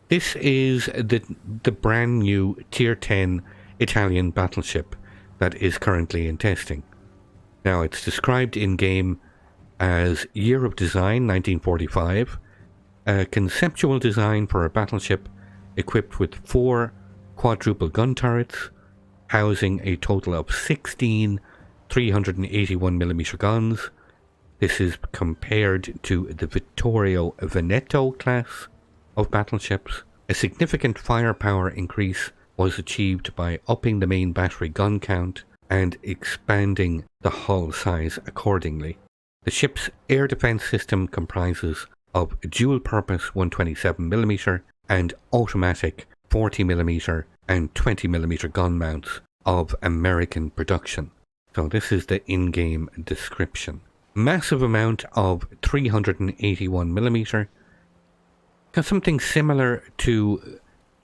This is the brand new Tier 10 Italian battleship that is currently in testing. Now, it's described in-game as Year of Design 1945, a conceptual design for a battleship equipped with 4 quadruple gun turrets, housing a total of 16 381mm guns. This is compared to the Vittorio Veneto class of battleships. A significant firepower increase was achieved by upping the main battery gun count and expanding the hull size accordingly. The ship's air defense system comprises of dual-purpose 127mm and automatic 40mm and 20mm gun mounts of American production. So this is the in-game description. Massive amount of 381mm. Got something similar to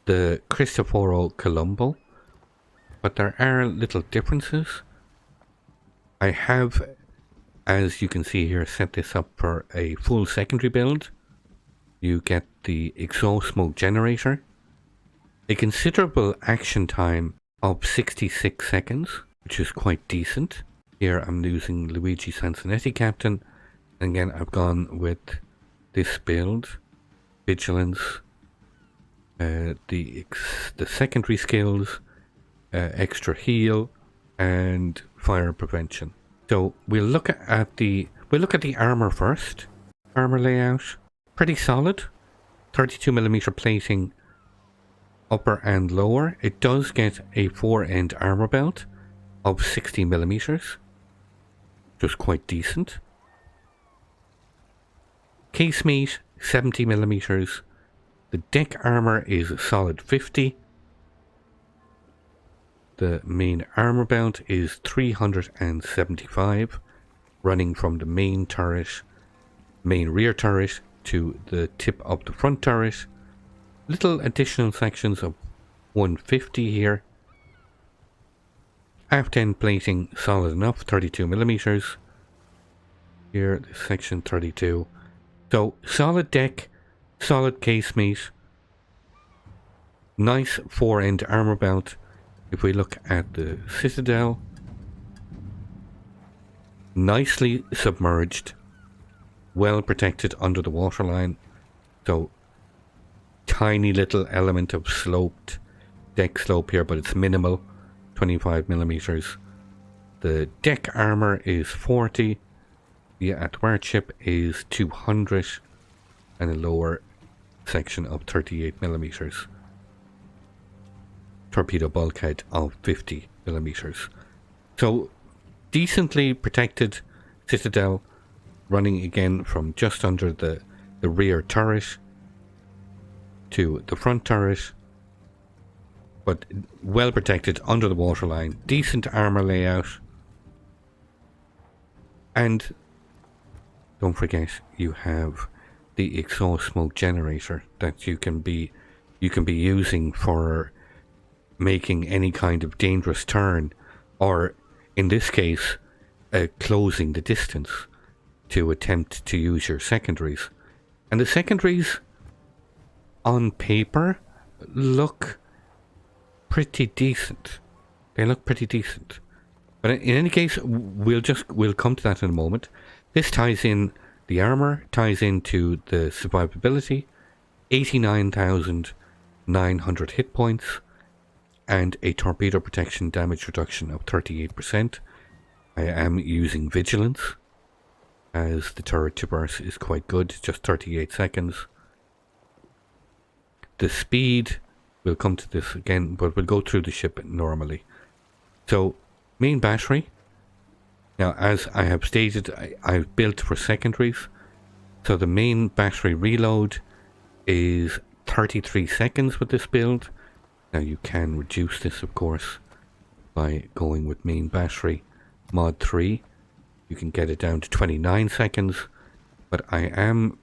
the Cristoforo Colombo, but there are little differences. I have, as you can see here, set this up for a full secondary build. You get the exhaust smoke generator, a considerable action time of 66 seconds, which is quite decent. Here I'm using Luigi Sansonetti Captain. Again, I've gone with this build, Vigilance, the secondary skills, extra heal, and fire prevention. So we'll look at the armor first. Armor layout, pretty solid. 32mm plating, upper and lower. It does get a 4-end armor belt of 60mm, which is quite decent. Casemate 70mm. The deck armor is a solid 50. The main armor belt is 375, running from the main rear turret to the tip of the front turret. Little additional sections of 150 here. Aft end plating solid enough, 32mm. Here, this section 32. So solid deck, solid casemate, nice 4-end armor belt. If we look at the Citadel, nicely submerged, well protected under the waterline. So tiny little element of sloped deck slope here, but it's minimal, 25mm. The deck armor is 40. The athwartship is 200, and a lower section of 38mm. Torpedo bulkhead of 50mm. So decently protected Citadel, running again from just under the rear turret to the front turret, but well protected under the waterline. Decent armor layout, and don't forget you have the exhaust smoke generator that you can be using for making any kind of dangerous turn, or in this case closing the distance to attempt to use your secondaries. And the secondaries on paper look pretty decent. They look pretty decent. But in any case, we'll come to that in a moment. This ties in, the armor ties into the survivability, 89,900 hit points, and a torpedo protection damage reduction of 38%. I am using Vigilance, as the turret to burst is quite good, just 38 seconds. The speed, we'll come to this again, but we'll go through the ship normally. So, main battery. Now, as I have stated, I've built for secondaries. So the main battery reload is 33 seconds with this build. Now you can reduce this, of course, by going with main battery mod 3. You can get it down to 29 seconds, but I am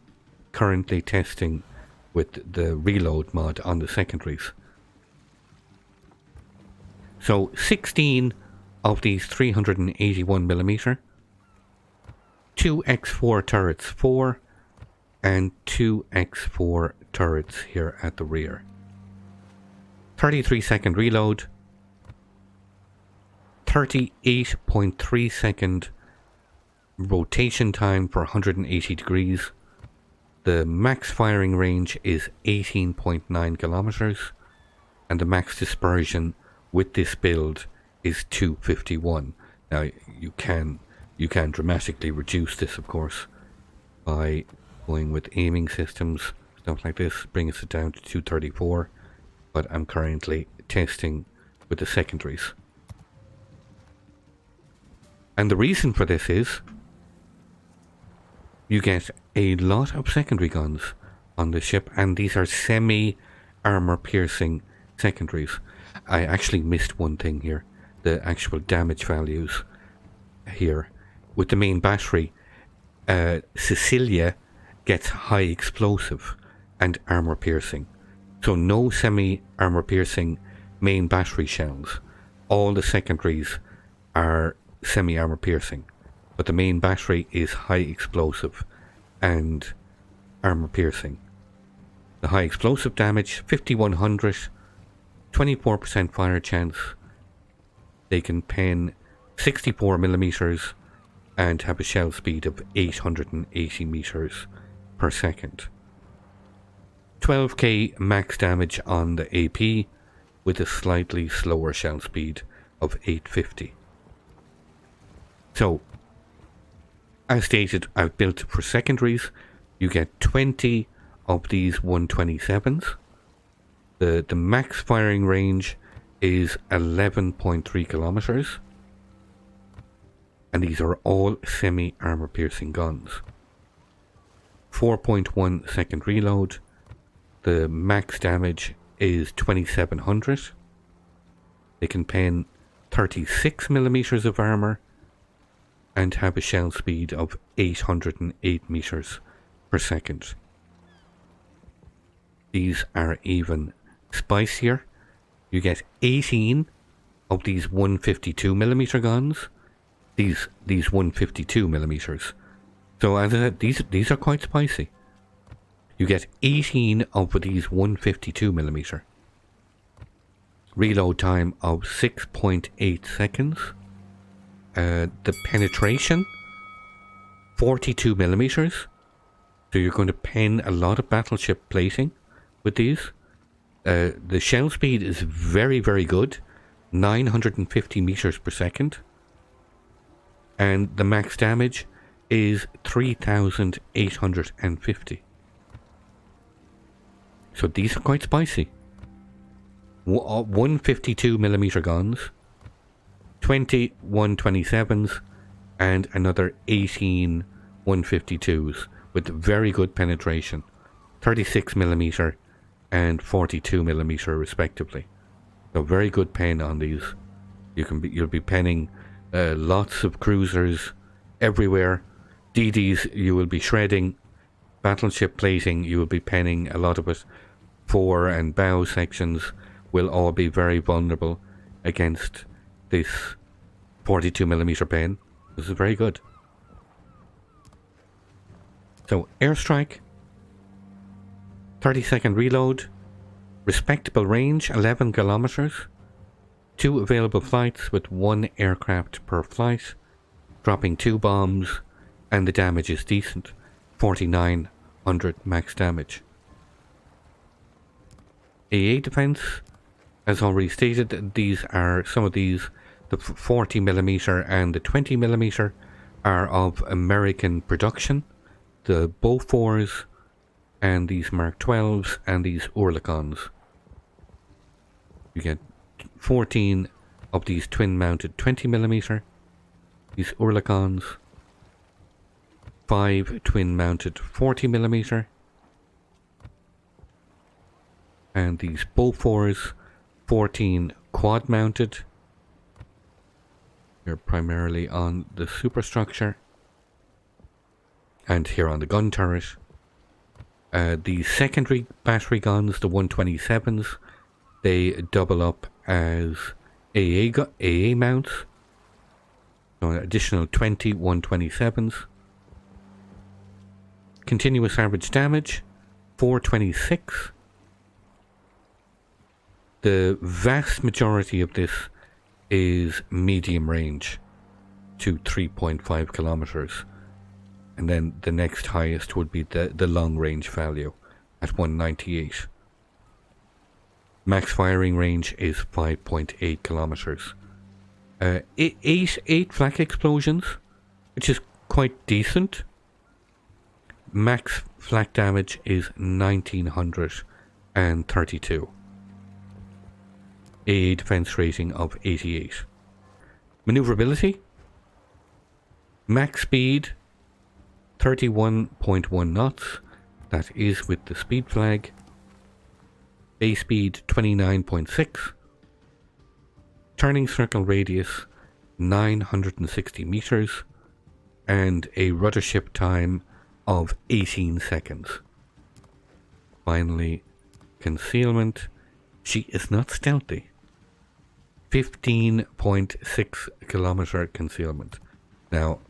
currently testing with the reload mod on the secondaries. So 16 of these 381mm, 2 X4 turrets 4, and 2 X4 turrets here at the rear. 33-second reload, 38.3-second rotation time for 180 degrees. The max firing range is 18.9 kilometers, and the max dispersion with this build is 251. Now you can dramatically reduce this, of course, by going with aiming systems, stuff like this, brings it down to 234. But I'm currently testing with the secondaries. And the reason for this is you get a lot of secondary guns on the ship, and these are semi-armor piercing secondaries. I actually missed one thing here, the actual damage values here. With the main battery, Sicilia gets high explosive and armor piercing. So no semi-armor piercing main battery shells. All the secondaries are semi-armor piercing, but the main battery is high explosive and armor piercing. The high explosive damage, 5100, 24% fire chance. They can pen 64 millimeters and have a shell speed of 880 meters per second. 12k max damage on the AP with a slightly slower shell speed of 850. So, as stated, I've built for secondaries. You get 20 of these 127s. The max firing range is 11.3 kilometers. And these are all semi-armor piercing guns. 4.1 second reload. The max damage is 2700. They can pen 36 millimeters of armor and have a shell speed of 808 meters per second. These are even spicier. You get 18 of these 152 millimeter guns. These 152 millimeters. So as I said, these are quite spicy. You get 18 of these 152 millimeter. Reload time of 6.8 seconds. The penetration, 42 millimeters. So you're going to pen a lot of battleship plating with these. The shell speed is very, very good. 950 meters per second. And the max damage is 3,850. So these are quite spicy. 152 millimeter guns, 20 127s, and another 18 152s with very good penetration, 36 millimeter and 42 millimeter respectively. So very good pen on these. You'll be penning lots of cruisers everywhere. DDs you will be shredding. Battleship plating you will be penning a lot of it. Fore and bow sections will all be very vulnerable against this 42 millimeter pen. This is very good. So Airstrike, 30-second reload, respectable range 11 kilometers, 2 available flights with 1 aircraft per flight, dropping 2 bombs, and the damage is decent, 4,900 max damage. AA defense, as already stated, these are some of these, the 40 millimeter and the 20 millimeter are of American production. The Beauforts and these Mark 12s and these Oerlikons. You get 14 of these twin mounted 20 millimeter, these Oerlikons, 5 twin mounted 40 millimeter, and these Beauforts, 14 quad mounted. They're primarily on the superstructure and here on the gun turret. The secondary battery guns, the 127s, they double up as AA mounts. So an additional 20 127s. Continuous average damage, 426. The vast majority of this is medium range to 3.5 kilometers. And then the next highest would be the long range value at 198. Max firing range is 5.8 kilometers. 8 flak explosions, which is quite decent. Max flak damage is 1932. A defense rating of 88. Maneuverability. Max speed 31.1 knots. That is with the speed flag. Base speed 29.6. Turning circle radius 960 meters. And a rudder ship time of 18 seconds. Finally, concealment. She is not stealthy. 15.6 kilometer concealment. Now,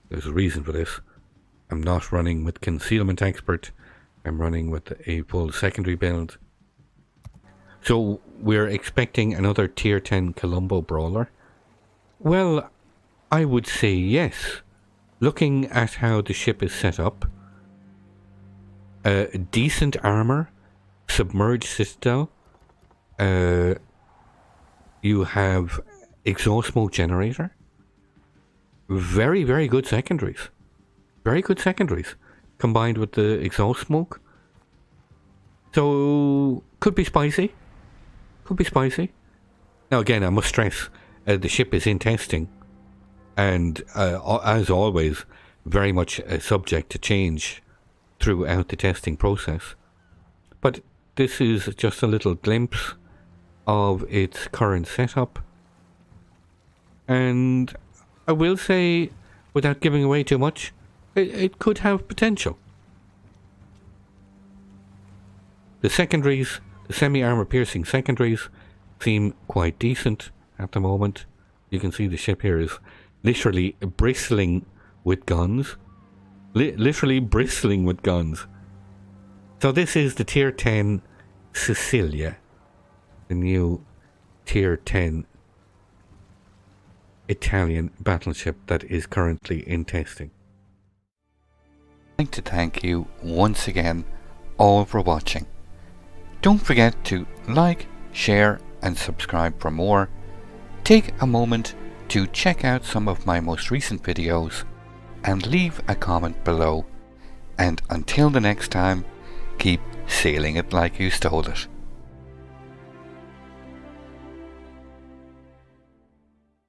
there's a reason for this. I'm not running with concealment expert. I'm running with a full secondary build. So we're expecting another tier 10 Colombo brawler. Well, I would say yes. Looking at how the ship is set up, decent armor, submerged citadel, you have exhaust smoke generator, very, very good secondaries. Very good secondaries combined with the exhaust smoke. So, could be spicy. Could be spicy. Now again, I must stress, the ship is in testing. And as always, very much subject to change throughout the testing process. But this is just a little glimpse of its current setup. And I will say, without giving away too much, it could have potential. The secondaries, the semi-armor piercing secondaries, seem quite decent at the moment. You can see the ship here is literally bristling with guns. Literally bristling with guns. So this is the Tier 10 Sicilia. The new Tier 10 Italian battleship that is currently in testing. I'd like to thank you once again all for watching. Don't forget to like, share and subscribe for more. Take a moment to check out some of my most recent videos and leave a comment below. And until the next time, keep sailing it like you stole it.